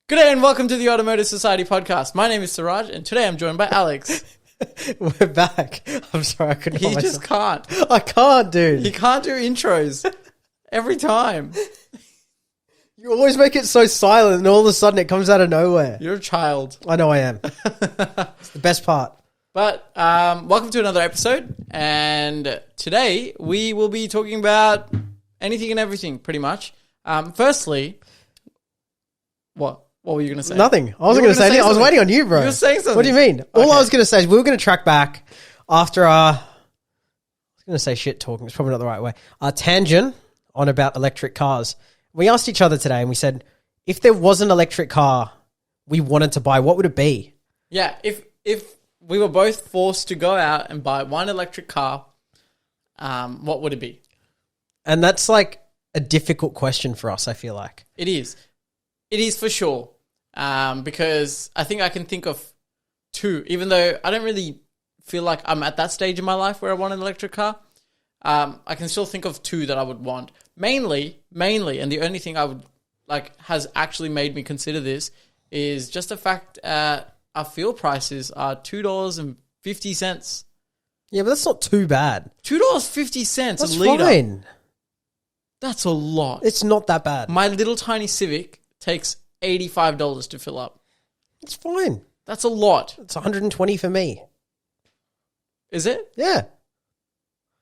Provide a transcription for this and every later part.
Good day and welcome to the Automotive Society Podcast. My name is Siraj and today I'm joined by Alex. We're back. I'm sorry, I couldn't He help just myself. can't. I can't, dude. He can't do intros every time. You always make it so silent and all of a sudden it comes out of nowhere. You're a child. I know I am. It's the best part. But welcome to another episode. And today we will be talking about anything and everything, pretty much. Firstly, what? What were you going to say? Nothing. I wasn't going to say anything. I was waiting on you, bro. You were saying something. What do you mean? All Okay. I was going to say is we were going to track back after our, I was going to say shit talking. It's probably not the right way. Our tangent on about electric cars. We asked each other today and we said, if there was an electric car we wanted to buy, what would it be? Yeah, if we were both forced to go out and buy one electric car, what would it be? And that's like a difficult question for us, I feel like. It is. It is for sure. Because I think I can think of two, even though I don't really feel like I'm at that stage in my life where I want an electric car. I can still think of two that I would want. Mainly, and the only thing I would like has actually made me consider this is just the fact our fuel prices are $2.50. Yeah, but that's not too bad. $2.50 That's a litre. fine. That's a lot. It's not that bad. My little tiny Civic takes $85 to fill up. It's fine. That's a lot. It's 120 for me. Is it? Yeah.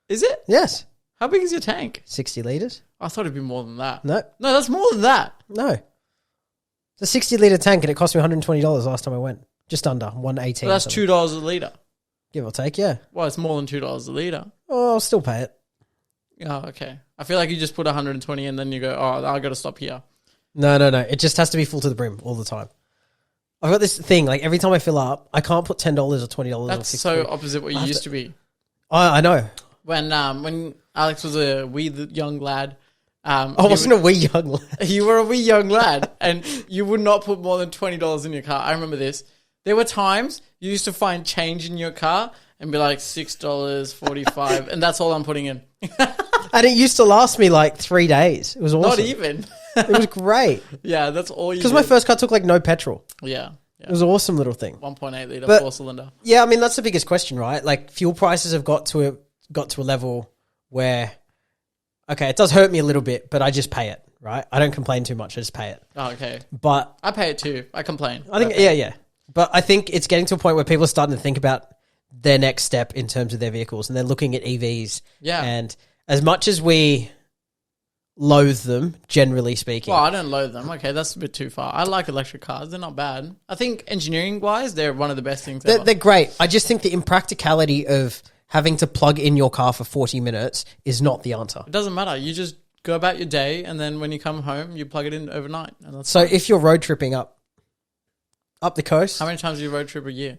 Is it? Yes. How big is your tank? 60 litres? I thought it'd be more than that. No. No, that's more than that. No. It's a 60 litre tank and it cost me $120 last time I went. Just under 118. Well, that's $2 a litre. Give or take, yeah. Well, it's more than $2 a litre. Oh, I'll still pay it. Oh, okay. I feel like you just put 120 and then you go, oh, I got to stop here. No. It just has to be full to the brim all the time. I've got this thing, like every time I fill up, I can't put $10 or $20 That's or $60. so opposite what you used to be. I know. When Alex was a wee young lad. I wasn't a wee young lad. You were a wee young lad and you would not put more than $20 in your car. I remember this. There were times you used to find change in your car and be like $6.45 and that's all I'm putting in. And it used to last me like 3 days. It was awesome. Not even. It was great. Yeah, that's all you Because did. my first car took like no petrol. Yeah. It was an awesome little thing. 1.8 litre But- 4-cylinder. Yeah, I mean that's the biggest question, right? Like fuel prices have got to a level where, okay, it does hurt me a little bit, but I just pay it, right? I don't complain too much. I just pay it. Oh, okay. But I pay it too. I complain. I think, yeah. But I think it's getting to a point where people are starting to think about their next step in terms of their vehicles, and they're looking at EVs. Yeah. And as much as we loathe them, generally speaking, Well, I don't loathe them. Okay, that's a bit too far. I like electric cars. They're not bad. I think engineering-wise, they're one of the best things ever. they're great. I just think the impracticality of having to plug in your car for 40 minutes is not the answer. It doesn't matter. You just go about your day, and then when you come home, you plug it in overnight. And that's So if you're road tripping up the coast, how many times do you road trip a year?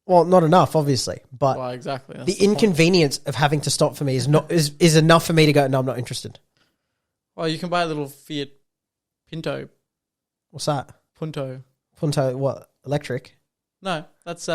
well, not enough, obviously, but Well, exactly. That's the point. inconvenience of having to stop for me is enough for me to go, no, I'm not interested. Well, you can buy a little Fiat Pinto. What's that? Punto. Punto, what? Electric? No, that's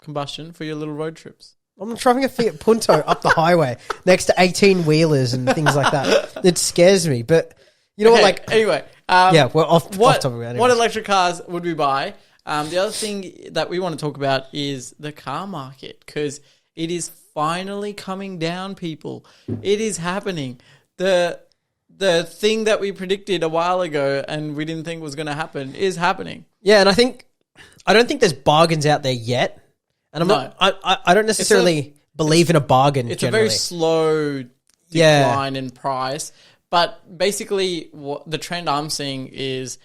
combustion for your little road trips. I'm not driving a Fiat Punto up the highway next to 18-wheelers and things like that. It scares me, but you know Okay, what? Like, anyway. yeah, we're off What topic. Anyway. what electric cars would we buy? The other thing that we want to talk about is the car market because it is finally coming down, people. It is happening. The thing that we predicted a while ago and we didn't think was going to happen is happening. Yeah, and I don't think there's bargains out there yet. And I don't necessarily believe in a bargain. It's generally. a very slow decline in price. But basically, what the trend I'm seeing is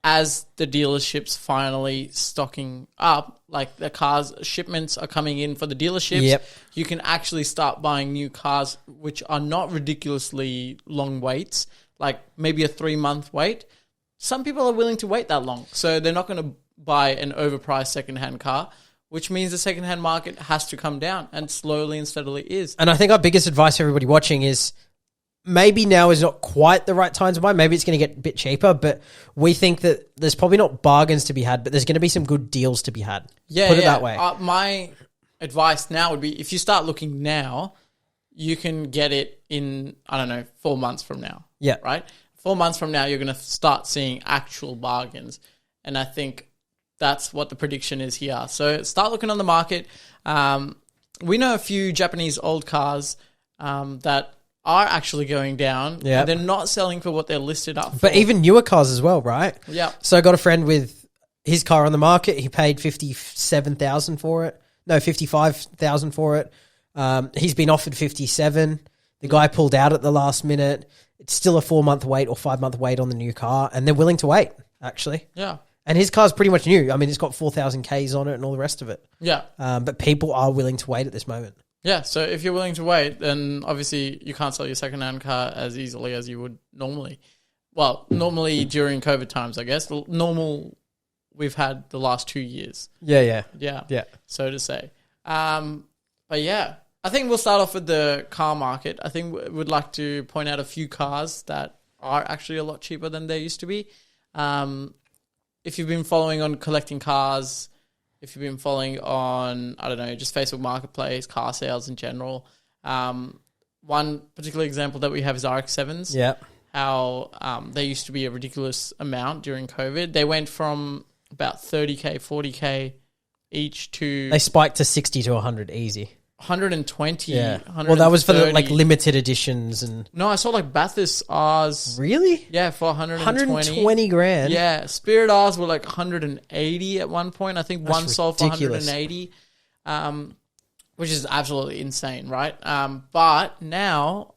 as the dealerships finally stocking up, like the cars shipments are coming in for the dealerships, Yep. you can actually start buying new cars which are not ridiculously long waits, like maybe a 3-month wait. Some people are willing to wait that long, so they're not going to buy an overpriced secondhand car, which means the secondhand market has to come down, and slowly and steadily is. And I think our biggest advice for everybody watching is maybe now is not quite the right time to buy. Maybe it's going to get a bit cheaper, but we think that there's probably not bargains to be had, but there's going to be some good deals to be had. Yeah, Put it that way. My advice now would be if you start looking now, you can get it in, 4 months from now. Yeah. Right? 4 months from now, you're going to start seeing actual bargains. And I think that's what the prediction is here. So start looking on the market. We know a few Japanese old cars that are actually going down. Yeah. They're not selling for what they're listed up for. But even newer cars as well, right? Yeah. So I got a friend with his car on the market. He paid $57,000 for it. No, $55,000 for it. He's been offered $57,000. The guy pulled out at the last minute. It's still a 4-month wait or 5-month wait on the new car, and they're willing to wait, actually. Yeah. And his car's pretty much new. I mean, it's got 4,000 Ks on it and all the rest of it. Yeah. But people are willing to wait at this moment. Yeah, so if you're willing to wait, then obviously you can't sell your second-hand car as easily as you would normally. Well, normally during COVID times, I guess. Normal we've had the last 2 years. Yeah. Yeah, so to say. But yeah, I think we'll start off with the car market. I think we'd like to point out a few cars that are actually a lot cheaper than they used to be. If you've been following on collecting cars, if you've been following on, I don't know, just Facebook Marketplace, car sales in general, one particular example that we have is RX-7s. Yeah. How they used to be a ridiculous amount during COVID. They went from about 30K, 40K each to... They spiked to 60 to 100 easy. 120. Yeah. Well, that was for the limited editions and... No, I saw Bathurst R's. Really? Yeah, for 120 grand. Yeah, Spirit R's were 180 at one point. I think one sold for ridiculous. 180, which is absolutely insane, right? But now,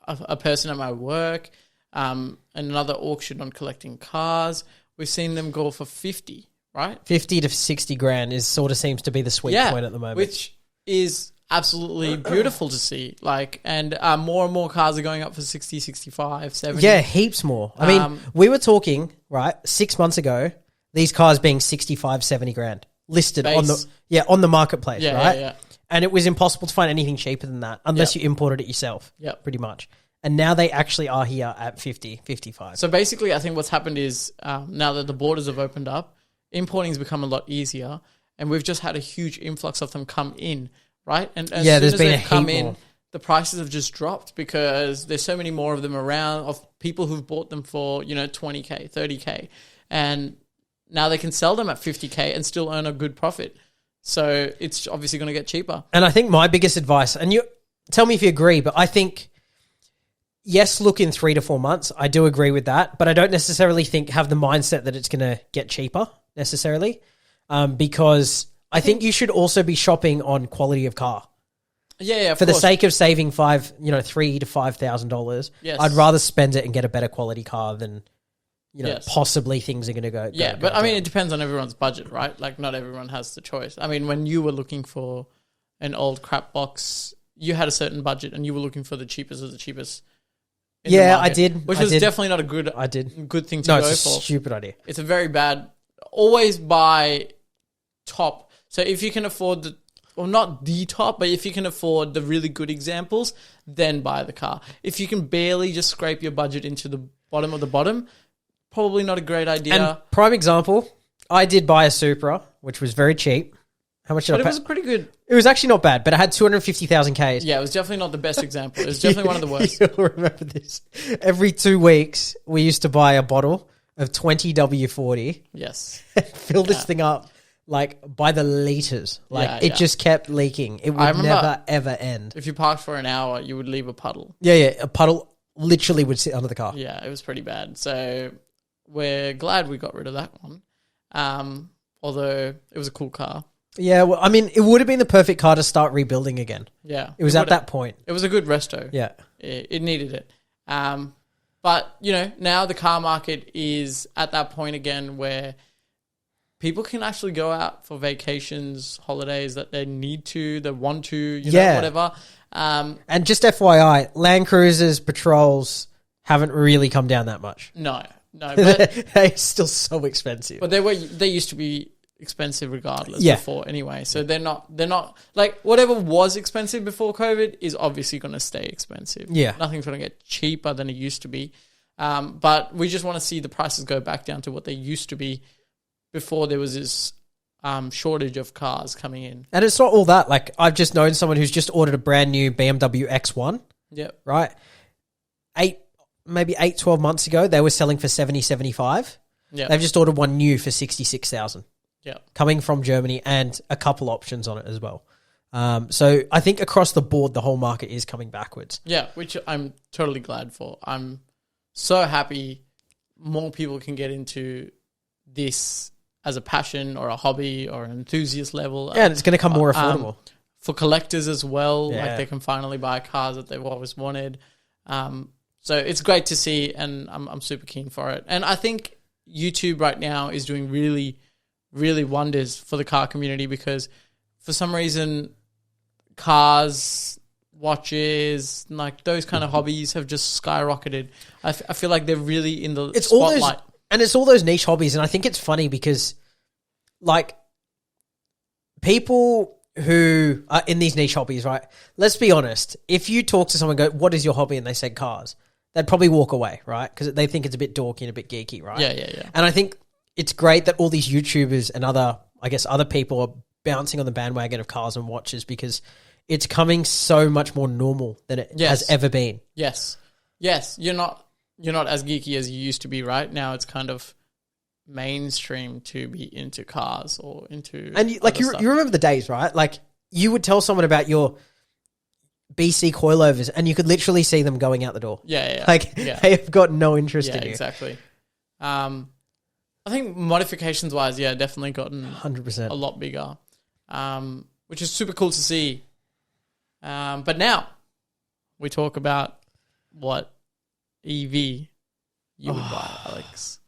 a person at my work, another auction on collecting cars, we've seen them go for 50. Right, 50 to 60 grand seems to be the sweet point at the moment, which is absolutely beautiful to see. And more and more cars are going up for 60, 65, 70. Yeah, heaps more. I mean, we were talking 6 months ago, these cars being 65, 70 grand listed on the marketplace, right? Yeah. And it was impossible to find anything cheaper than that unless you imported it yourself. Yeah, pretty much. And now they actually are here at 50, 55. So basically, I think what's happened is now that the borders have opened up, importing has become a lot easier, and we've just had a huge influx of them come in, right? And as soon there's as been they've come more. in, the prices have just dropped because there's so many more of them around, of people who've bought them for 20K, 30K, and now they can sell them at 50K and still earn a good profit. So it's obviously going to get cheaper. And I think my biggest advice, and you tell me if you agree, but I think, yes, look in 3 to 4 months. I do agree with that, but I don't necessarily have the mindset that it's going to get cheaper necessarily, because I think you should also be shopping on quality of car. Yeah, for the sake of saving $3,000 to $5,000. Yes. I'd rather spend it and get a better quality car than possibly things are going to go. Yeah, but I mean, it depends on everyone's budget, right? Not everyone has the choice. I mean, when you were looking for an old crap box, you had a certain budget and you were looking for the cheapest of the cheapest. Yeah, I did. Which was definitely not a good thing to go for. It's a stupid idea. It's a very bad... Always buy top. So if you can afford not the top, but if you can afford the really good examples, then buy the car. If you can barely just scrape your budget into the bottom of the bottom, probably not a great idea. And prime example, I did buy a Supra, which was very cheap. How much did I pay? But it was pretty good. It was actually not bad, but it had 250,000 Ks. Yeah, it was definitely not the best example. It was definitely one of the worst. You'll remember this. Every 2 weeks, we used to buy a bottle of 20 W40. Yes. Fill this thing up by the liters. It just kept leaking. It would never, ever end. If you parked for an hour, you would leave a puddle. Yeah. A puddle literally would sit under the car. Yeah, it was pretty bad. So we're glad we got rid of that one. Although it was a cool car. Yeah, well, I mean, it would have been the perfect car to start rebuilding again. Yeah. It was at that point. It was a good resto. Yeah. It needed it. But, now the car market is at that point again where people can actually go out for vacations, holidays that they need to, they want to, whatever. And just FYI, Land Cruisers, Patrols haven't really come down that much. No. But they're still so expensive. But they used to be expensive regardless before anyway. So they're not whatever was expensive before COVID is obviously going to stay expensive. Yeah. Nothing's going to get cheaper than it used to be. But we just want to see the prices go back down to what they used to be before there was this shortage of cars coming in. And it's not all that. I've just known someone who's just ordered a brand new BMW X1. Yep. Right? 12 months ago, they were selling for 70, 75. Yeah. They've just ordered one new for 66,000. Yeah. Coming from Germany and a couple options on it as well. So I think across the board, the whole market is coming backwards. Yeah, which I'm totally glad for. I'm so happy more people can get into this as a passion or a hobby or an enthusiast level. Yeah, and it's going to come more affordable. For collectors as well, Yeah. like they can finally buy cars that they've always wanted. So it's great to see, and I'm super keen for it. And I think YouTube right now is doing really, really wonders for the car community because for some reason, cars, watches, like those kind of hobbies have just skyrocketed. I feel like they're really in the spotlight. It's all those niche hobbies, and I think it's funny because, like, people who are in these niche hobbies, right? Let's be honest. If you talk to someone and go, what is your hobby? And they said cars, they'd probably walk away, right? Because they think it's a bit dorky and a bit geeky, right? Yeah. And I think it's great that all these YouTubers and other people are bouncing on the bandwagon of cars and watches because it's coming so much more normal than it has ever been. Yes. You're not as geeky as you used to be, right? Now it's kind of mainstream to be into cars or into and you remember the days, right? Like you would tell someone about your BC coilovers and you could literally see them going out the door. Yeah. They have got no interest in you. Exactly. I think modifications wise, definitely gotten 100% a lot bigger, which is super cool to see. But now we talk about what EV you would buy, Alex.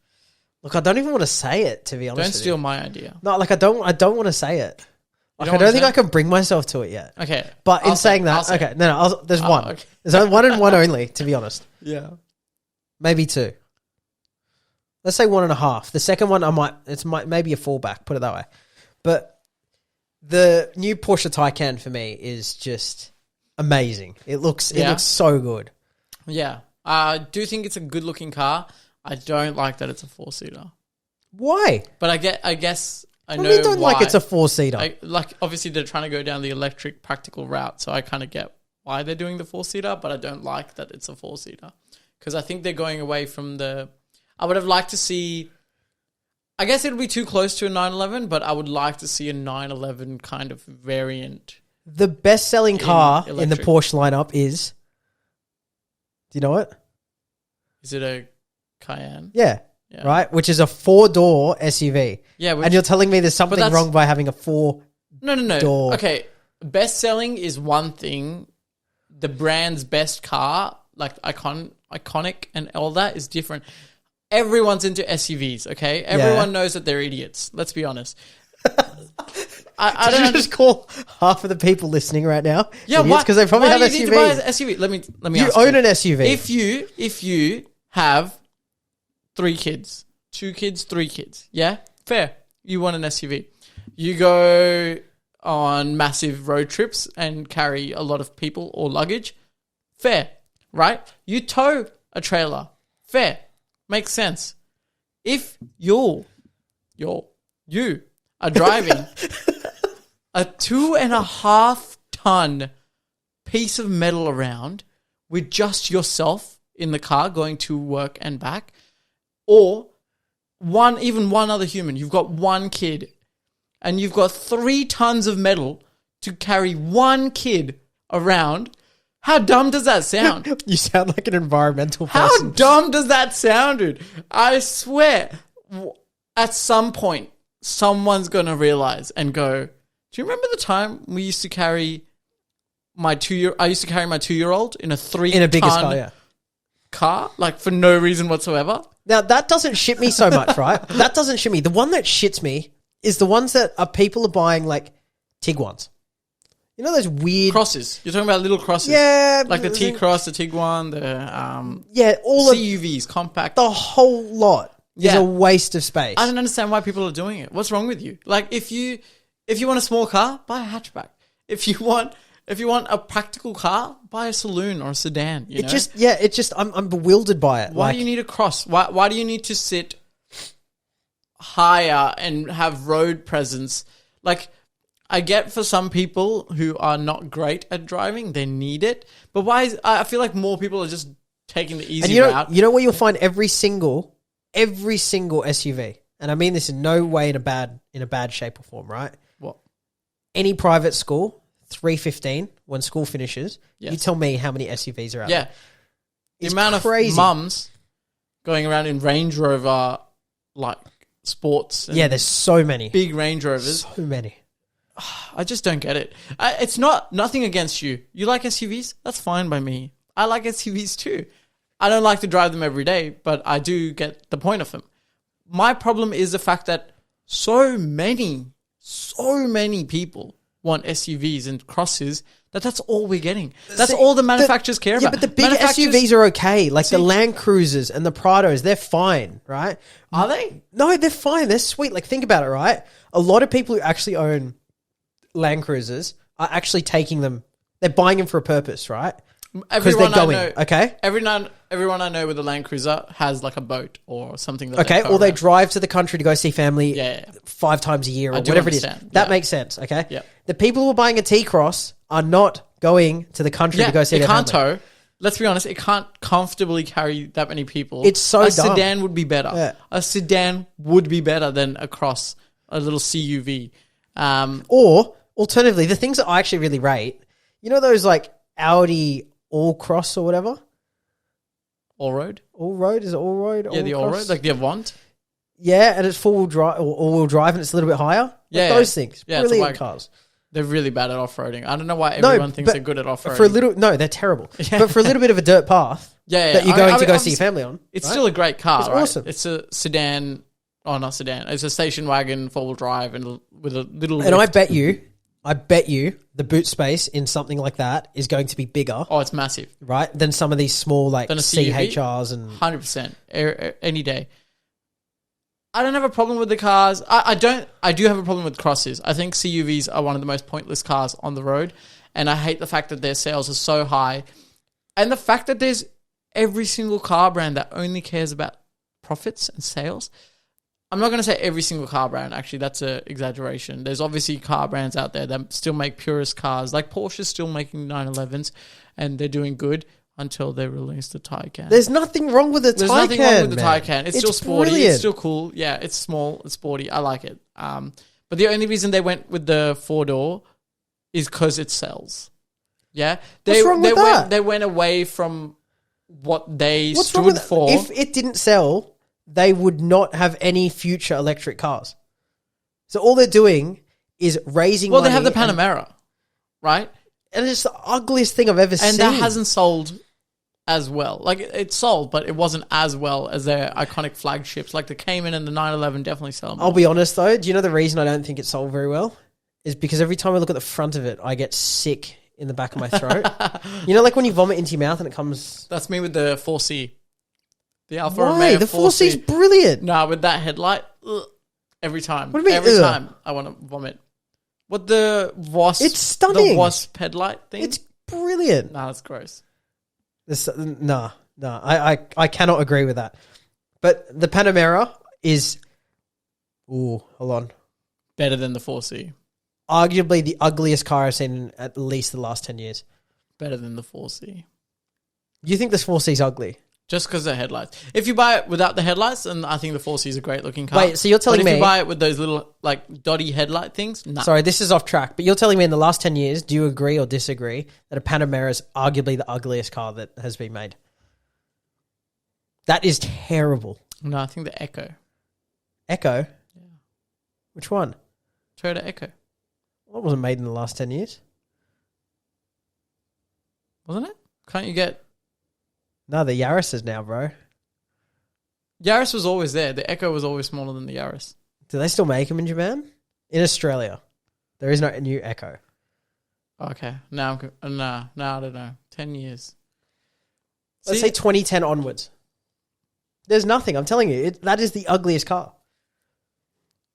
Look, I don't even want to say it, to be honest. Don't steal my idea. No, like I don't want to say it. Like, I don't think I can bring myself to it yet. Okay. But in saying that, okay, there's one. Okay. There's only one and one only, to be honest. Yeah. Maybe two. Let's say 1.5. The second one, maybe a fallback, put it that way. But the new Porsche Taycan for me is just amazing. It looks so good. Yeah. I do think it's a good looking car. I don't like that it's a 4-seater. Why? But I guess I know why. You don't why. like it's a 4-seater? Like obviously they're trying to go down the electric practical route, so I kind of get why they're doing the 4-seater, but I don't like that it's a 4-seater because I think they're going away from the. I would have liked to see. I guess it would be too close to a 911, but I would like to see a 911 kind of variant. The best-selling car in the Porsche lineup is. Do you know it? Is it a Cayenne? Yeah. Right? Which is a 4-door SUV. Yeah. And you're telling me there's something wrong by having a 4 No. door. Okay. Best selling is one thing. The brand's best car, like iconic and all that is different. Everyone's into SUVs, okay? Everyone knows that they're idiots. Let's be honest. I don't just call half of the people listening right now. Yeah, because they probably have SUVs. Need to buy an SUV? Let me you ask own an SUV. If you have 3 kids, 2 kids, 3 kids, yeah, fair. You want an SUV. You go on massive road trips and carry a lot of people or luggage, fair, right? You tow a trailer, fair, makes sense. If you are driving a 2.5 ton piece of metal around with just yourself in the car going to work and back, or one other human. You've got one kid and you've got 3 tons of metal to carry one kid around. How dumb does that sound? You sound like an environmental person. How dumb does that sound, dude? I swear, at some point, someone's going to realize and go, do you remember the time we used to carry I used to carry my 2-year-old in a 3-ton car, like for no reason whatsoever? Now, that doesn't shit me so much, right? That doesn't shit me. The one that shits me is the ones that people are buying, like Tiguan's. You know those weird... Crosses. You're talking about little crosses. Yeah. Like the T-Cross, the Tiguan, all CUVs, compact. The whole lot is a waste of space. I don't understand why people are doing it. What's wrong with you? Like, if you want a small car, buy a hatchback. If you want a practical car, buy a saloon or a sedan. You know? I'm bewildered by it. Why do you need a cross? Why do you need to sit higher and have road presence? Like, I get for some people who are not great at driving, they need it. But I feel like more people are just taking the easy route. You know where you'll find every single every single SUV, and I mean this in no way in a bad shape or form, right? What? Any private school, 3:15 when school finishes. Yes. You tell me how many SUVs are out there. The It's amount crazy. of mums going around in Range Rover, like, sports. And Yeah, there's so many. big Range Rovers. So many. I just don't get it. It's nothing against you. You like SUVs? That's fine by me. I like SUVs too. I don't like to drive them every day, but I do get the point of them. My problem is the fact that so many people want SUVs and crosses that's all we're getting. That's all the manufacturers care about. Yeah, but the big SUVs are okay. Like the Land Cruisers and the Prados, they're fine, right? Are they? No, they're fine. They're sweet. Like, think about it, right? A lot of people who actually own Land Cruisers are actually taking them. They're buying them for a purpose, right? Because they're going, okay? Everyone I know with a Land Cruiser has like a boat or something. That Okay, or they drive to the country to go see family 5 times a year or whatever it is. That makes sense, okay? Yeah. The people who are buying a T-Cross are not going to the country to go see their family. It can't tow. Let's be honest, it can't comfortably carry that many people. It's so dumb. dumb. A sedan would be better. Yeah. A sedan would be better than a cross, a little CUV. Or, alternatively, the things that I actually really rate, you know those like Audi All-Cross or whatever? All-road? All-road? Is it all-road? Yeah, the all-road, like the Avant. Yeah, and it's four-wheel drive or all-wheel drive and it's a little bit higher. Like those things. Yeah, brilliant cars. They're really bad at off-roading. I don't know why everyone thinks they're good at off-roading. They're terrible. But for a little bit of a dirt path that you're going to go see your family on. It's still a great car, it's right? awesome. It's a sedan. Oh, not sedan. It's a station wagon, four-wheel drive, and with a little And lift. I bet you the boot space in something like that is going to be bigger. Oh, it's massive. Right? Than some of these small like Than a CUV? CHRs and 100%. Any day. I don't have a problem with the cars. I do have a problem with crosses. I think CUVs are one of the most pointless cars on the road. And I hate the fact that their sales are so high. And the fact that there's every single car brand that only cares about profits and sales. I'm not going to say every single car brand. Actually, that's an exaggeration. There's obviously car brands out there that still make purist cars. Like Porsche's still making 911s and they're doing good until they release the Taycan. There's nothing wrong with the Taycan. There's nothing wrong with the Taycan. It's still sporty. Brilliant. It's still cool. Yeah, it's small. It's sporty. I like it. But the only reason they went with the 4-door is because it sells. Yeah? What's wrong with that? They went away from what they stood for. If it didn't sell, they would not have any future electric cars. So all they're doing is raising money. Well, they have the Panamera, right? And it's the ugliest thing I've ever seen. And that hasn't sold as well. Like, it sold, but it wasn't as well as their iconic flagships. Like the Cayman and the 911 definitely sell more. I'll be honest, though. Do you know the reason I don't think it sold very well? Is because every time I look at the front of it, I get sick in the back of my throat. You know, like when you vomit into your mouth and it comes... That's me with the 4C. The Alfa Why? Romeo The 4C's brilliant. Nah, with that headlight, every time. What do you mean, every time I want to vomit. What the wasp? It's stunning. The wasp headlight thing. It's brilliant. Nah, that's gross. I cannot agree with that. But the Panamera is, hold on, Better than the 4C. arguably the ugliest car I've seen in at least the last 10 years. Better than the 4C. You think this 4C's ugly? Just because of the headlights. If you buy it without the headlights, then I think the 4C is a great looking car. Wait, so you're telling but me... if you buy it with those little like dotty headlight things, nah. Sorry, this is off track, but you're telling me in the last 10 years, do you agree or disagree that a Panamera is arguably the ugliest car that has been made? That is terrible. No, I think the Echo. Echo? Yeah. Which one? Toyota Echo. Well, it wasn't made in the last 10 years. Wasn't it? Can't you get... No, the Yaris is now, bro. Yaris was always there. The Echo was always smaller than the Yaris. Do they still make them in Japan? In Australia. There is no new Echo. Okay. Now, I don't know. 10 years. Let's say 2010 onwards. There's nothing. I'm telling you. That is the ugliest car.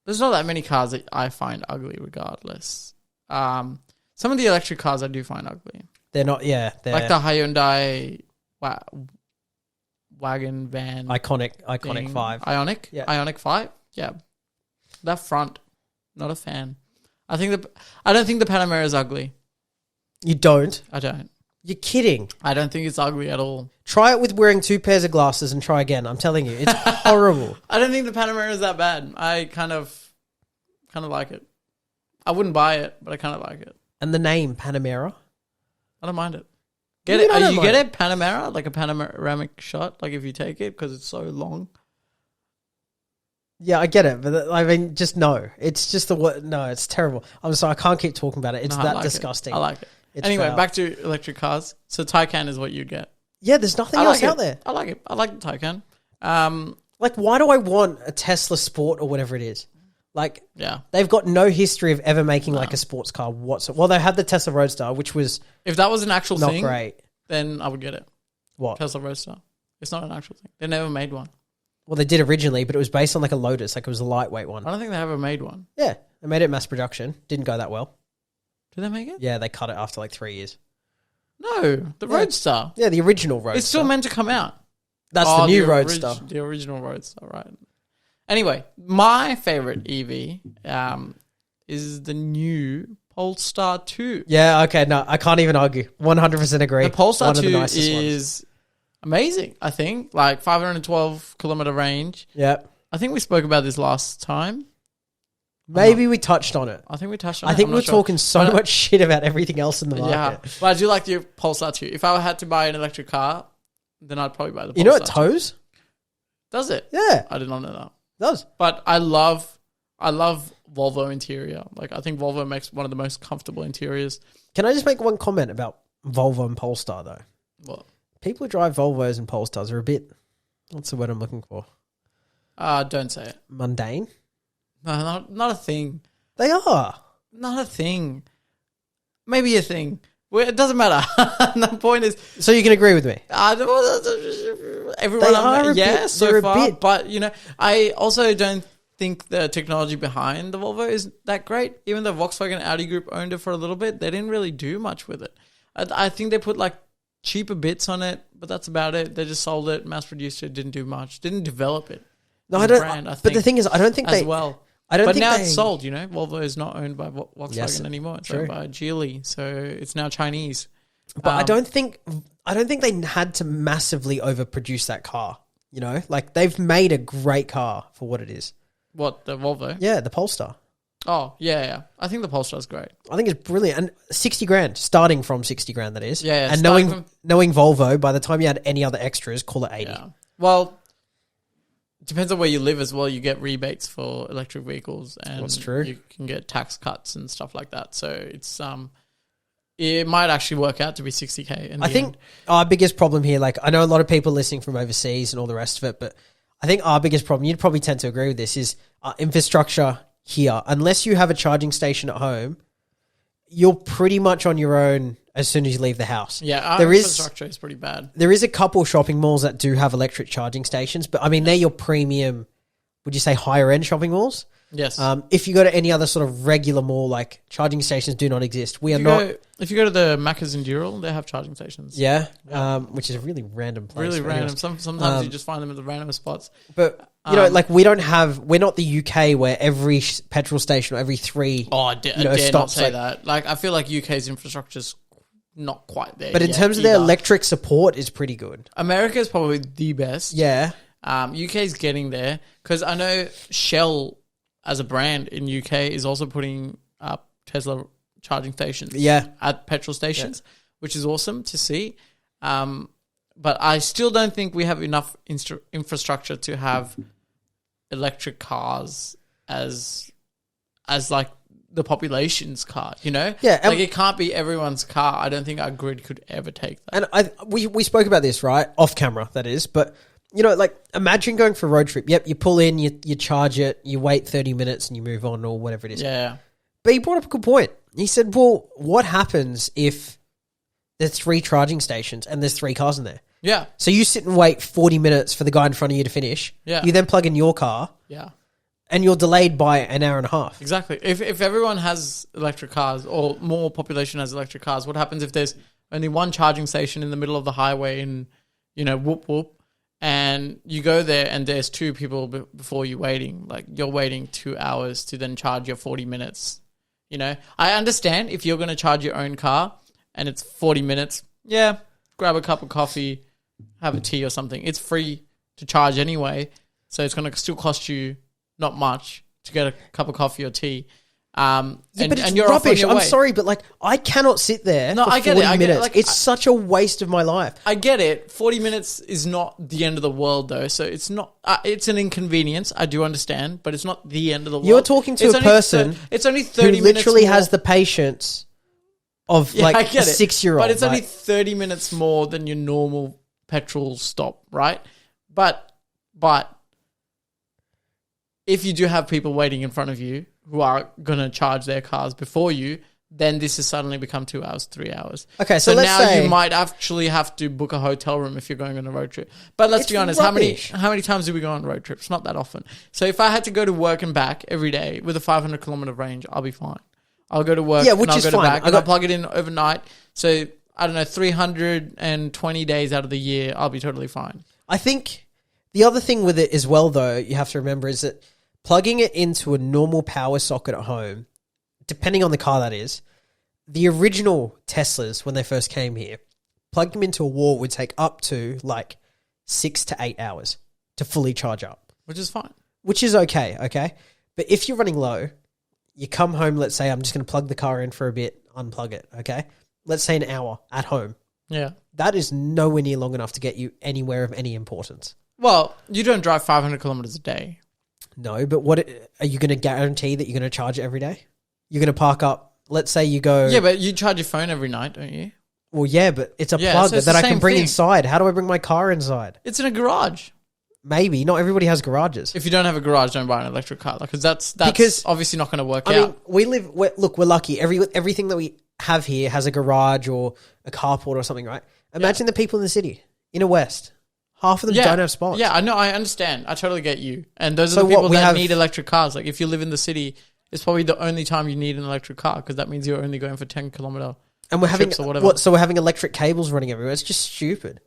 There's not that many cars that I find ugly regardless. Some of the electric cars I do find ugly. They're not, yeah. They're like the Hyundai wagon van. Iconic thing. 5. Ionic? Yeah. Ionic 5? Yeah. That front, not a fan. I don't think the Panamera is ugly. You don't? I don't. You're kidding. I don't think it's ugly at all. Try it with wearing 2 pairs of glasses and try again. I'm telling you, it's horrible. I don't think the Panamera is that bad. I kind of like it. I wouldn't buy it, but I kind of like it. And the name Panamera? I don't mind it. Get it? You get it? Panamera? Like a panoramic shot? Like if you take it because it's so long? Yeah, I get it. But I mean, just no. It's just no, it's terrible. I'm sorry, I can't keep talking about it. It's disgusting. I like it. Anyway, back to electric cars. So Taycan is what you get. Yeah, there's nothing else out there. I like it. I like the Taycan. Like, why do I want a Tesla Sport or whatever it is? Like, yeah, they've got no history of ever making like a sports car whatsoever. Well, they had the Tesla Roadster, which was if that was an actual not thing, great. Then I would get it. What? Tesla Roadster. It's not an actual thing. They never made one. Well, they did originally, but it was based on like a Lotus, like it was a lightweight one. I don't think they ever made one. Yeah, they made it mass production. Didn't go that well. Did they make it? Yeah, they cut it after like 3 years. No, the Roadster. Yeah, the original Roadster. It's still meant to come out. That's the new Roadster. The original Roadster, right. Anyway, my favorite EV is the new Polestar 2. Yeah, okay, no, I can't even argue. 100% agree. The Polestar 2 is amazing, I think. Like 512-kilometer range. Yeah. I think we spoke about this last time. Maybe we touched on it. I think we touched on it. I think we're talking so much shit about everything else in the market. Yeah, but I do like the Polestar 2. If I had to buy an electric car, then I'd probably buy the Polestar. You know it tows? Does it? Yeah. I did not know that. It does. But I love Volvo interior. Like, I think Volvo makes one of the most comfortable interiors. Can I just make one comment about Volvo and Polestar, though? What? People who drive Volvos and Polestars are a bit, what's the word I'm looking for? Don't say it. Mundane? No, not a thing. They are. Not a thing. Maybe a thing. Well, it doesn't matter. The point is... So you can agree with me? Everyone... so far. Bit. But, I also don't think the technology behind the Volvo is that great. Even though Volkswagen and Audi Group owned it for a little bit, they didn't really do much with it. I think they put, like, cheaper bits on it, but that's about it. They just sold it, mass-produced it, didn't do much. Didn't develop it. No, I don't... But the thing is, I don't think as they... well. But now it's sold, Volvo is not owned by Volkswagen anymore. It's owned by Geely, so it's now Chinese. But I don't think they had to massively overproduce that car. Like they've made a great car for what it is. What, the Volvo? Yeah, the Polestar. Oh, yeah. I think the Polestar's great. I think it's brilliant. And 60 grand, starting from 60 grand, that is. Yeah. And knowing Volvo, by the time you had any other extras, call it 80. Yeah. Well, depends on where you live as well. You get rebates for electric vehicles, and that's true. You can get tax cuts and stuff like that. So it's it might actually work out to be 60K. I think our biggest problem here, like I know a lot of people listening from overseas and all the rest of it, but I think our biggest problem, you'd probably tend to agree with this, is infrastructure here. Unless you have a charging station at home, you're pretty much on your own as soon as you leave the house. Yeah, our infrastructure is pretty bad. There is a couple shopping malls that do have electric charging stations, but I mean, they're your premium, would you say higher end shopping malls? Yes. If you go to any other sort of regular mall, like charging stations do not exist. If you go to the Macca's in Dural, they have charging stations. Yeah, which is a really random place. Really random. Sometimes you just find them at the random spots. But, like we're not the UK where every petrol station or every three I dare not say that. Like, I feel like UK's infrastructure's not quite there. But in terms of their electric support is pretty good. America is probably the best. Yeah. UK's getting there because I know Shell as a brand in UK is also putting up Tesla charging stations. Yeah. At petrol stations, which is awesome to see. But I still don't think we have enough infrastructure to have electric cars as like the population's car, Yeah. Like it can't be everyone's car. I don't think our grid could ever take that. And we spoke about this, right? Off camera, that is. But, like imagine going for a road trip. Yep, you pull in, you charge it, you wait 30 minutes and you move on or whatever it is. Yeah. But he brought up a good point. He said, well, what happens if there's 3 charging stations and there's 3 cars in there? Yeah. So you sit and wait 40 minutes for the guy in front of you to finish. Yeah. You then plug in your car. Yeah. And you're delayed by an hour and a half. Exactly. If everyone has electric cars or more population has electric cars, what happens if there's only one charging station in the middle of the highway in, whoop whoop, and you go there and there's 2 people before you waiting. Like you're waiting 2 hours to then charge your 40 minutes. I understand if you're going to charge your own car and it's 40 minutes, Yeah, grab a cup of coffee, have a tea or something. It's free to charge anyway, so it's going to still cost you not much to get a cup of coffee or tea. But it's rubbish. I'm sorry, but like I cannot sit there for 40 minutes. Like, it's such a waste of my life. I get it. 40 minutes is not the end of the world, though. So it's not. It's an inconvenience. I do understand, but it's not the end of the world. You're talking to a person. It's only 30 who minutes. Literally has the patience of like a 6-year-old. But it's only 30 minutes more than your normal petrol stop, right? But if you do have people waiting in front of you who are going to charge their cars before you, then this has suddenly become 2 hours, 3 hours. Okay, so let's now say you might actually have to book a hotel room if you're going on a road trip. But let's be honest, rubbish. how many times do we go on road trips? Not that often. So if I had to go to work and back every day with a 500 kilometer range, I'll be fine. I'll go to work which and I'll is go to fine. back and I'll plug it in overnight. So I don't know, 320 days out of the year, I'll be totally fine. I think the other thing with it as well, though, you have to remember is that plugging it into a normal power socket at home, depending on the car that is, the original Teslas, when they first came here, plugging them into a wall would take up to like 6 to 8 hours to fully charge up. Which is fine. Which is okay. But if you're running low, you come home, let's say I'm just going to plug the car in for a bit, unplug it, okay? Let's say an hour at home. Yeah. That is nowhere near long enough to get you anywhere of any importance. Well, you don't drive 500 kilometers a day. No, but what are you going to guarantee that you're going to charge it every day? You're going to park up. Let's say you go. Yeah, but you charge your phone every night, don't you? Well, yeah, but it's a plug so it's that the I can same bring thing. inside. How do I bring my car inside? It's in a garage. Maybe not everybody has garages. If you don't have a garage, don't buy an electric car because that's obviously not going to work out. I mean, we're lucky. Everything that we have here has a garage or a carport or something, right? Imagine the people in the city, inner west. Half of them don't have spots. Yeah, I know. I understand. I totally get you. And those are the people that need electric cars. Like if you live in the city, it's probably the only time you need an electric car because that means you're only going for 10 kilometer and we're having trips or whatever. So we're having electric cables running everywhere. It's just stupid.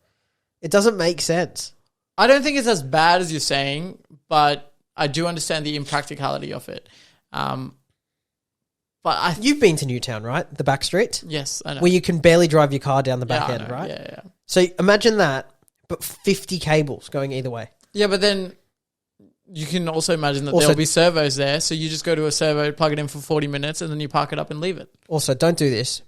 It doesn't make sense. I don't think it's as bad as you're saying, but I do understand the impracticality of it. But you've been to Newtown, right? The back streets? Yes, I know. Where you can barely drive your car down the back end, right? Yeah. So imagine that, but 50 cables going either way. Yeah, but then you can also imagine that there'll be servos there, so you just go to a servo, plug it in for 40 minutes, and then you park it up and leave it. Also, don't do this.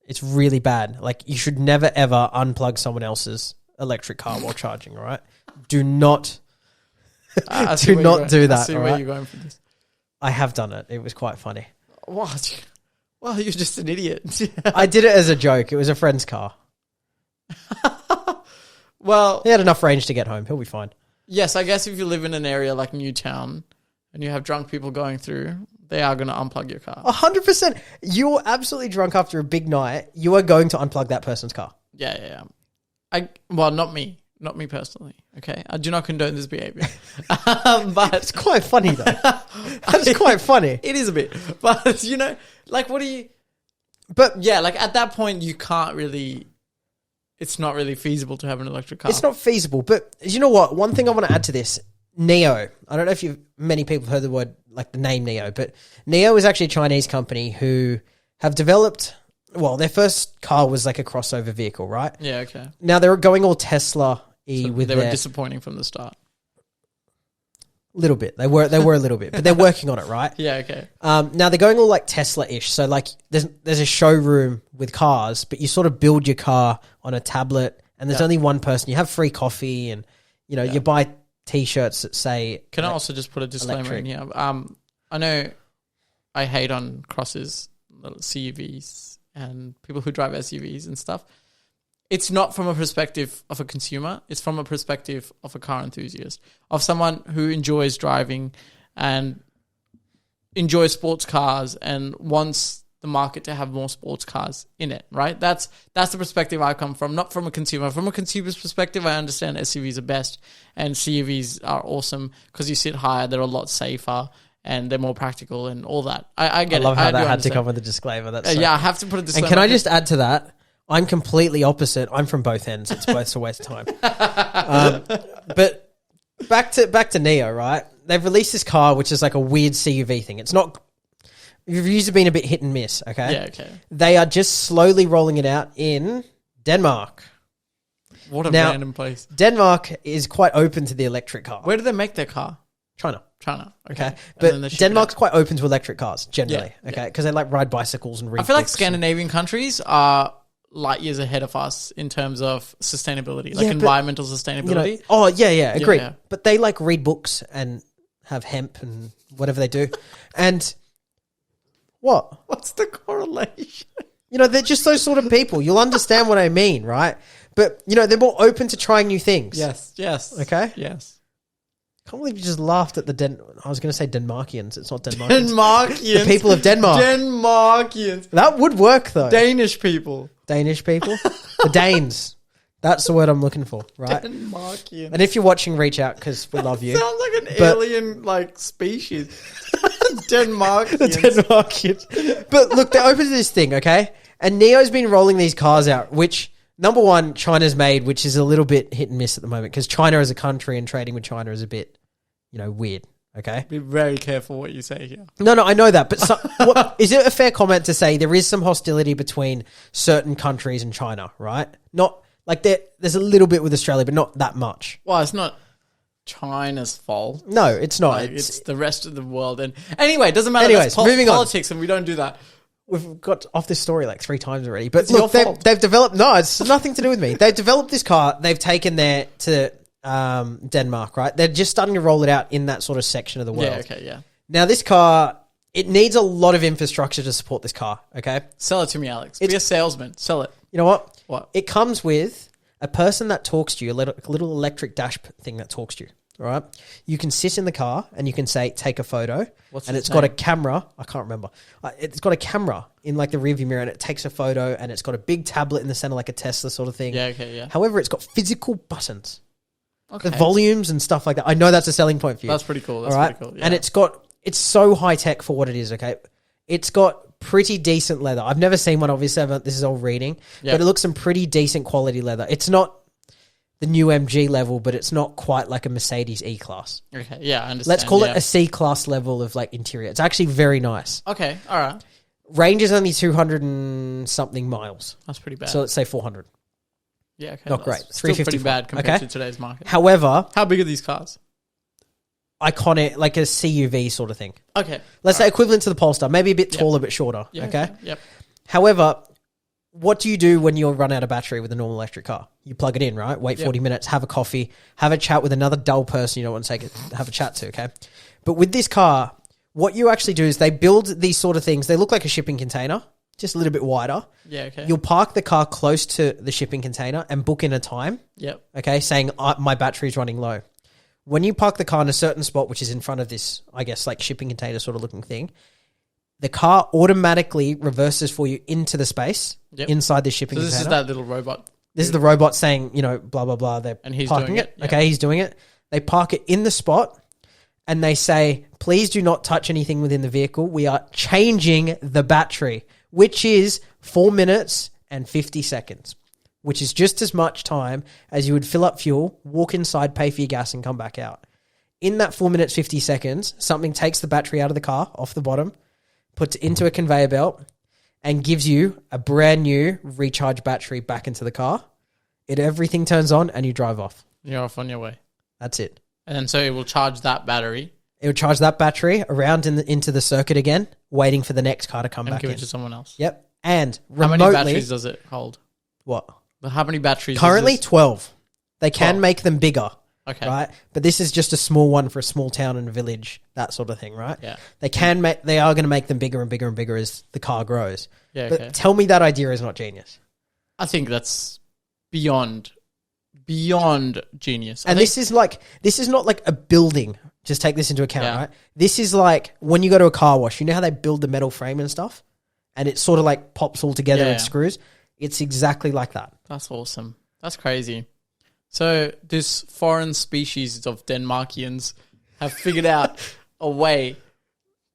It's really bad. Like, you should never, ever unplug someone else's electric car while charging, all right? Do not do not do that, I see all where right? you're going for this. I have done it. It was quite funny. What? Well, you're just an idiot. I did it as a joke. It was a friend's car. Well, he had enough range to get home. He'll be fine. Yes, I guess if you live in an area like Newtown and you have drunk people going through, they are going to unplug your car. 100%. You're absolutely drunk after a big night. You are going to unplug that person's car. Yeah. Well, not me. Not me personally, okay? I do not condone this behavior. But it's quite funny, though. That's quite funny. It is a bit. But, like, what do you... But, yeah, like, at that point, you can't really... It's not really feasible to have an electric car. It's not feasible, but you know what? One thing I want to add to this, Neo. I don't know if many people have heard the word, like the name Neo, but Neo is actually a Chinese company who have developed... Well, their first car was like a crossover vehicle, right? Yeah, okay. Now they're going all Tesla-y with they were disappointing from the start. Little bit. They were a little bit, but they're working on it, right? Yeah, okay. Now they're going all like Tesla-ish. So like there's a showroom with cars, but you sort of build your car on a tablet and there's only one person. You have free coffee and, you buy T-shirts that say... Can I also just put a disclaimer in here? I know I hate on crosses, little CUVs, and people who drive SUVs and stuff. It's not from a perspective of a consumer. It's from a perspective of a car enthusiast, of someone who enjoys driving and enjoys sports cars and wants the market to have more sports cars in it, right? That's the perspective I come from, not from a consumer. From a consumer's perspective, I understand SUVs are best and CUVs are awesome because you sit higher, they're a lot safer, and they're more practical and all that. I get it. I love how that had understand. to come with a disclaimer. That's I have to put a disclaimer. And can I just add to that? I'm completely opposite. I'm from both ends. It's both a waste of time. But back to Neo, right? They've released this car, which is like a weird CUV thing. It's not... Reviews have been a bit hit and miss, okay? Yeah, okay. They are just slowly rolling it out in Denmark. What a Now- random place. Denmark is quite open to the electric car. Where do they make their car? China. China. Okay. And then they But ship it Denmark's out. quite open to electric cars, generally. Yeah, Okay. Because they like ride bicycles and read I feel like books. Scandinavian countries are light years ahead of us in terms of sustainability, like Yeah, but, environmental You know, sustainability. agreed. yeah. But they like read books and have hemp and whatever they do. And what? What's the correlation? You know, they're just those sort of people. You'll understand what I mean, right? But, you know, they're more open to trying new things. Yes. Okay. Yes. Can't believe you just laughed at the I was going to say Denmarkians. It's not Denmarkians. Denmarkians. The people of Denmark. Denmarkians. That would work, though. Danish people. Danish people. The Danes. That's the word I'm looking for, right? Denmarkians. And if you're watching, reach out because we love you. Sounds like an But- alien like species. Denmarkians. Denmarkians. But look, they're open to this thing, okay? And Neo's been rolling these cars out, which, number one, China's made, which is a little bit hit and miss at the moment because China as a country and trading with China is a bit, you know, weird, okay? Be very careful what you say here. No, I know that. But is it a fair comment to say there is some hostility between certain countries and China, right? Not like there's a little bit with Australia, but not that much. Well, it's not China's fault. No, it's not. Like, it's the rest of the world. And anyway, it doesn't matter. Anyways, That's moving on. politics, and we don't do that. We've got off this story like 3 times already. But It's your look, fault. they've developed... No, it's nothing to do with me. They've developed this car. They've taken there to Denmark, right? They're just starting to roll it out in that sort of section of the world. Yeah, okay, yeah. Now, this car, it needs a lot of infrastructure to support this car, okay? Sell it to me, Alex. Be a salesman. Sell it. You know what? What? It comes with a person that talks to you, a little electric dash thing that talks to you, all right? You can sit in the car and you can say, take a photo. What's and its it's got a name? camera. I can't remember. It's got a camera in like the rearview mirror and it takes a photo and it's got a big tablet in the center like a Tesla sort of thing. Yeah, okay, yeah. However, it's got physical buttons. Okay. The volumes and stuff like that. I know that's a selling point for you. That's pretty cool. That's all right? pretty cool. Yeah. And it's so high tech for what it is, okay? It's got pretty decent leather. I've never seen one, obviously. This is all reading. Yep. But it looks some pretty decent quality leather. It's not the new MG level, but it's not quite like a Mercedes E-Class. Okay, yeah, I understand. Let's call yeah. it a C-Class level of like interior. It's actually very nice. Okay, all right. Range is only 200 and something miles. That's pretty bad. So let's say 400. yeah, okay. not that's great. Still pretty 355. bad compared Okay. to today's market. However, How big are these cars? iconic, like a CUV sort of thing. Okay. Let's say equivalent to the Polestar, maybe a bit Yep. taller, a bit shorter. Yeah, okay? Yep. However, what do you do when you run out of battery with a normal electric car? You plug it in, right? Wait Yep. 40 minutes, have a coffee, have a chat with another dull person you don't want to have a chat to, okay? But with this car, what you actually do is they build these sort of things. They look like a shipping container, just a little bit wider. Yeah, okay. You'll park the car close to the shipping container and book in a time, Yep. okay, saying my battery's running low. When you park the car in a certain spot, which is in front of this, I guess, like shipping container sort of looking thing, the car automatically reverses for you into the space Yep. inside the shipping So this container. is that little robot. This is the robot saying, you know, blah, blah, blah. They're And he's parking doing it. it, yeah. Okay, he's doing it. They park it in the spot and they say, please do not touch anything within the vehicle. We are changing the battery, which is 4 minutes and 50 seconds, which is just as much time as you would fill up fuel, walk inside, pay for your gas and come back out. In that 4 minutes, 50 seconds, something takes the battery out of the car off the bottom, puts it into a conveyor belt and gives you a brand new recharged battery back into the car. Everything turns on and you drive off. You're off on your way. That's it. And then so it will charge that battery It would charge that battery around into the circuit again, waiting for the next car to come and back give in. it to someone else. Yep. And How remotely, many batteries does it hold? what? How many batteries? Currently is this? 12. They can 12. make them bigger, Okay. right? But this is just a small one for a small town and a village, that sort of thing, right? Yeah. They are going to make them bigger and bigger and bigger as the car grows. Yeah, But okay. tell me that idea is not genius. I think that's beyond genius. And this is not like a building. Just take this into account, Yeah. right? This is like when you go to a car wash, you know how they build the metal frame and stuff? And it sort of like pops all together Yeah, and yeah. screws. It's exactly like that. That's awesome. That's crazy. So this foreign species of Denmarkians have figured out a way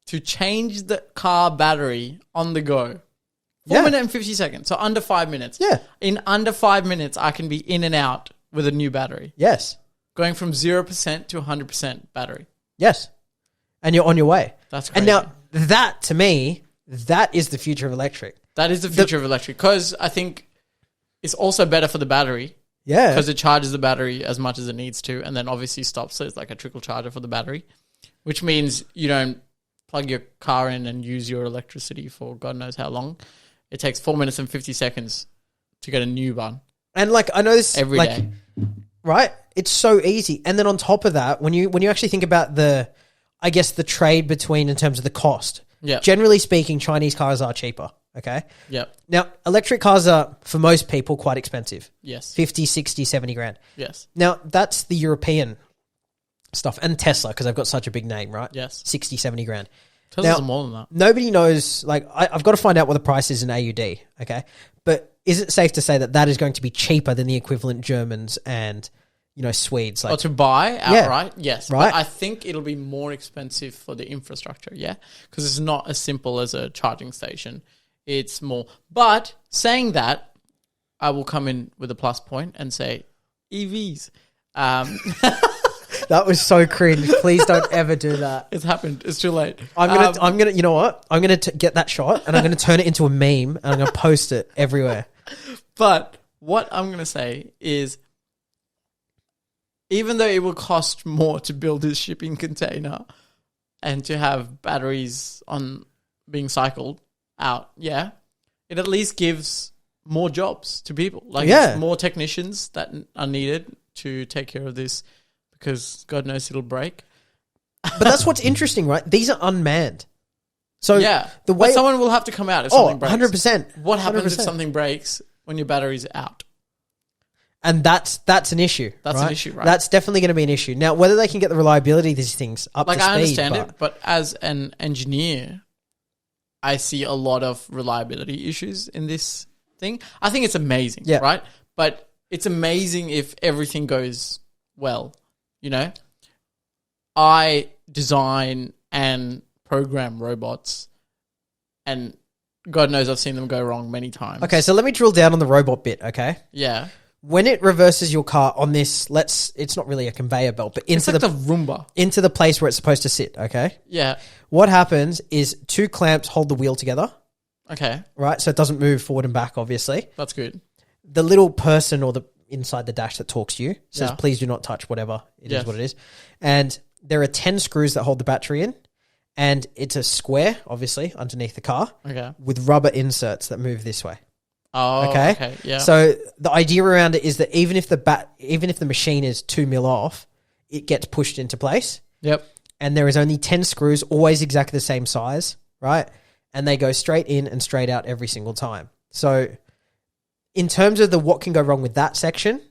to change the car battery on the go. 4 Yeah. minutes and 50 seconds. So under 5 minutes. Yeah. In under 5 minutes, I can be in and out with a new battery. Yes. Going from 0% to 100% battery. Yes. And you're on your way. That's crazy. And now that, to me, that is the future of electric. That is the future of electric. Because I think it's also better for the battery. Yeah. Because it charges the battery as much as it needs to, and then obviously stops. So it's like a trickle charger for the battery, which means you don't plug your car in and use your electricity for God knows how long. It takes 4 minutes and 50 seconds to get a new one. And like, I know this every like, day. Right? It's so easy. And then on top of that, when you actually think about the trade between in terms of the cost, generally speaking, Chinese cars are cheaper. Okay. Yep. Now, electric cars are, for most people, quite expensive. Yes. 50, 60, 70 grand. Yes. Now, that's the European stuff. And Tesla, because I've got such a big name, right? Yes. 60, 70 grand. Tesla's more than that. Nobody knows, like, I've got to find out what the price is in AUD, okay? But is it safe to say that is going to be cheaper than the equivalent Germans and, Swedes? Like, to buy outright, yes. Right. But I think it'll be more expensive for the infrastructure, yeah? Because it's not as simple as a charging station. It's more. But saying that, I will come in with a plus point and say EVs. That was so cringe. Please don't ever do that. It's happened. It's too late. I'm gonna. You know what? I'm gonna get that shot and I'm gonna turn it into a meme and I'm gonna post it everywhere. But what I'm gonna say is, even though it will cost more to build this shipping container and to have batteries on being cycled out, it at least gives more jobs to people. Like, it's more technicians that are needed to take care of this, because God knows it'll break. But that's what's interesting, right? These are unmanned. So the way but someone will have to come out if something breaks. 100%. What happens if something breaks when your battery's out? And that's an issue. That's an issue, right? That's definitely going to be an issue. Now, whether they can get the reliability of these things up to speed. I understand it, but as an engineer, I see a lot of reliability issues in this thing. I think it's amazing, right? But it's amazing if everything goes well, I design and program robots, and God knows I've seen them go wrong many times. Okay, so let me drill down on the robot bit, okay? Yeah. When it reverses your car on this, it's not really a conveyor belt, but into the Roomba. Into the place where it's supposed to sit, okay? Yeah. What happens is 2 clamps hold the wheel together. Okay. Right? So it doesn't move forward and back, obviously. That's good. The little person or the inside the dash that talks to you says, please do not touch whatever. It is what it is. And there are 10 screws that hold the battery in. And it's a square, obviously, underneath the car. Okay. With rubber inserts that move this way. Oh, okay. Yeah. So the idea around it is that even if the machine is 2 mil off, it gets pushed into place. Yep. And there is only 10 screws, always exactly the same size, right? And they go straight in and straight out every single time. So in terms of what can go wrong with that section,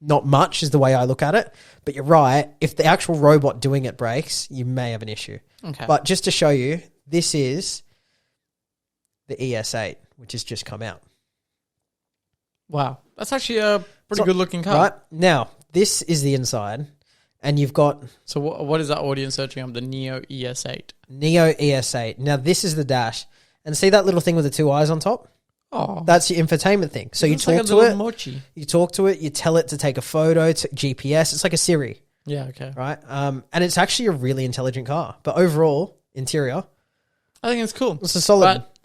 not much is the way I look at it. But you're right. If the actual robot doing it breaks, you may have an issue. Okay. But just to show you, this is the ES8, which has just come out. Wow. That's actually a pretty good looking car. Right? Now, this is the inside. And you've got... So what is that audience searching on? The Neo ES8. Neo ES8. Now, this is the dash. And see that little thing with the 2 eyes on top? Oh. That's your infotainment thing. So you talk to it. Mochi. You talk to it. You tell it to take a photo, to GPS. It's like a Siri. Yeah, okay. Right? And it's actually a really intelligent car. But overall, interior... I think it's cool. It's a solid... But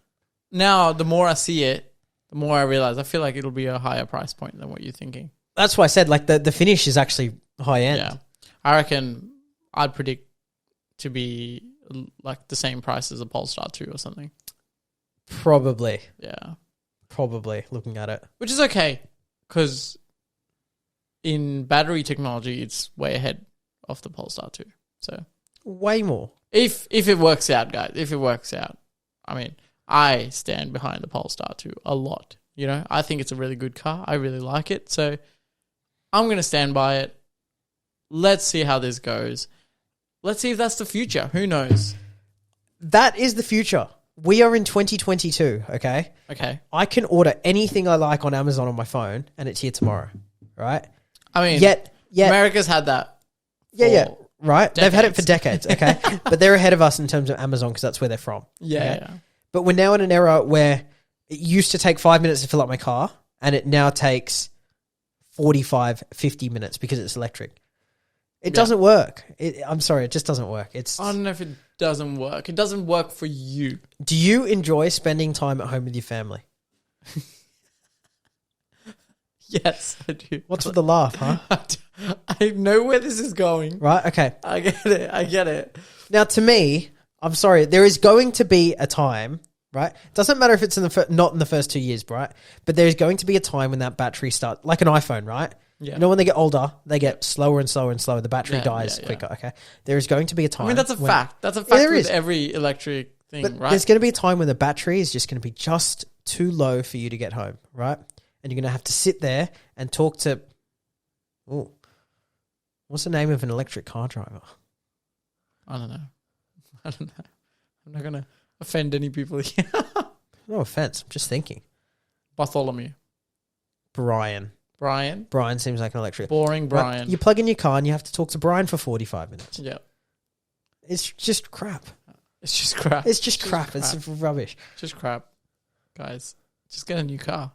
now, the more I see it, the more I realize I feel like it'll be a higher price point than what you're thinking. That's why I said, like, the finish is actually high end. Yeah. I reckon I'd predict to be like the same price as a Polestar 2 or something. Probably. Yeah. Probably, looking at it. Which is okay, because in battery technology, it's way ahead of the Polestar 2. So way more. If it works out, guys, if it works out. I mean, I stand behind the Polestar 2 a lot. I think it's a really good car. I really like it. So I'm going to stand by it. Let's see how this goes. Let's see if that's the future. Who knows? That is the future. We are in 2022, okay? Okay. I can order anything I like on Amazon on my phone, and it's here tomorrow, right? I mean, yet America's had that. Right? Decades. They've had it for decades, okay? But they're ahead of us in terms of Amazon because that's where they're from. Yeah. But we're now in an era where it used to take 5 minutes to fill up my car, and it now takes 45, 50 minutes because it's electric. It doesn't work. I'm sorry, it just doesn't work. I don't know if it doesn't work. It doesn't work for you. Do you enjoy spending time at home with your family? Yes, I do. What's with the laugh, huh? I know where this is going. Right, okay. I get it. Now, to me, I'm sorry, there is going to be a time, right? Doesn't matter if it's not in the first 2 years, right? But there's going to be a time when that battery starts, like an iPhone, right? Yeah. You know, when they get older, they get slower and slower and slower. The battery dies yeah. quicker, okay? There is going to be a time. I mean, that's a fact. That's a fact there with is. every electric thing, But right? there's going to be a time when the battery is just going to be just too low for you to get home, right? And you're going to have to sit there and talk to... Oh, what's the name of an electric car driver? I don't know. I'm not going to offend any people here. No offense. I'm just thinking. Bartholomew. Brian. Brian seems like an electric. Boring Brian. Right, you plug in your car and you have to talk to Brian for 45 minutes. Yeah. It's just crap. It's just crap. It's just crap. It's rubbish. Just crap. Guys, just get a new car.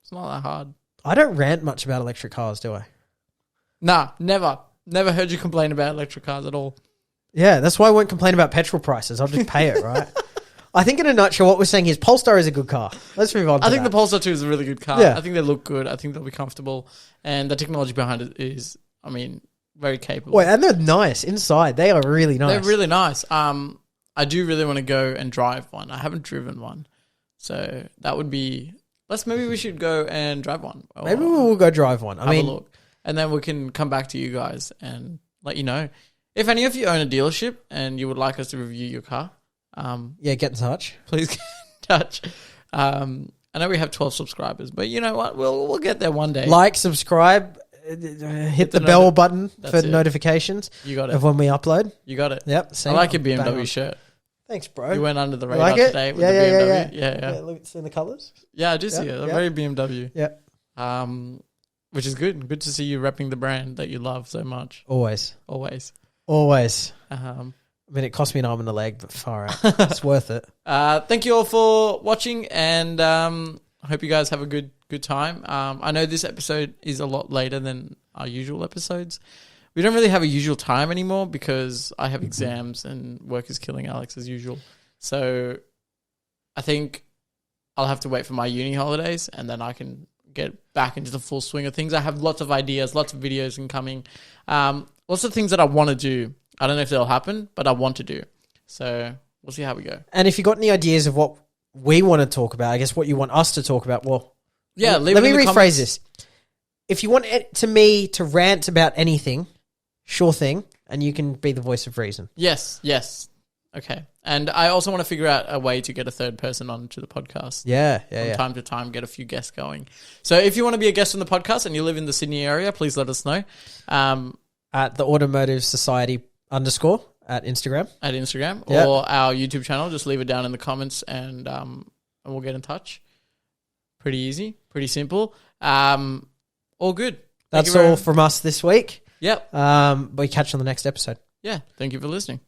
It's not that hard. I don't rant much about electric cars, do I? Nah, never. Never heard you complain about electric cars at all. Yeah, that's why I won't complain about petrol prices. I'll just pay it, right? I think in a nutshell, what we're saying is Polestar is a good car. Let's move on to I think that. the Polestar 2 is a really good car. Yeah. I think they look good. I think they'll be comfortable. And the technology behind it is, I mean, very capable. Wait, and they're nice inside. They are really nice. They're really nice. I do really want to go and drive one. I haven't driven one. So that would be... Maybe we should go and drive one. Maybe we'll go drive one. Have a look. And then we can come back to you guys and let you know. If any of you own a dealership and you would like us to review your car... yeah, get in touch. Please get in touch. I know we have 12 subscribers, but you know what? We'll get there one day. Like, subscribe, hit the bell button for notifications You got it. of when we upload. You got it. Yep. I like your BMW shirt. Thanks, bro. You went under the You radar like it? today with the BMW. Yeah. Look, see the colours? Yeah, I do see it. They're very BMW. Yeah. Which is good. Good to see you repping the brand that you love so much. Always. Um, I mean, it cost me an arm and a leg, but far out. It's worth it. Thank you all for watching, and I hope you guys have a good time. I know this episode is a lot later than our usual episodes. We don't really have a usual time anymore because I have exams and work is killing Alex as usual. So I think I'll have to wait for my uni holidays and then I can get back into the full swing of things. I have lots of ideas, lots of videos incoming, lots of things that I want to do. I don't know if they'll happen, but I want to do. So we'll see how we go. And if you got any ideas of what we want to talk about, I guess what you want us to talk about, well, yeah, let me rephrase this. If you want me to rant about anything, sure thing, and you can be the voice of reason. Yes. Okay. And I also want to figure out a way to get a third person onto the podcast. From time to time, get a few guests going. So if you want to be a guest on the podcast and you live in the Sydney area, please let us know. At the Automotive Society _ at Instagram. Or our YouTube channel. Just leave it down in the comments and we'll get in touch. Pretty easy. Pretty simple. All good. That's all from us this week. Yep. We catch you on the next episode. Yeah. Thank you for listening.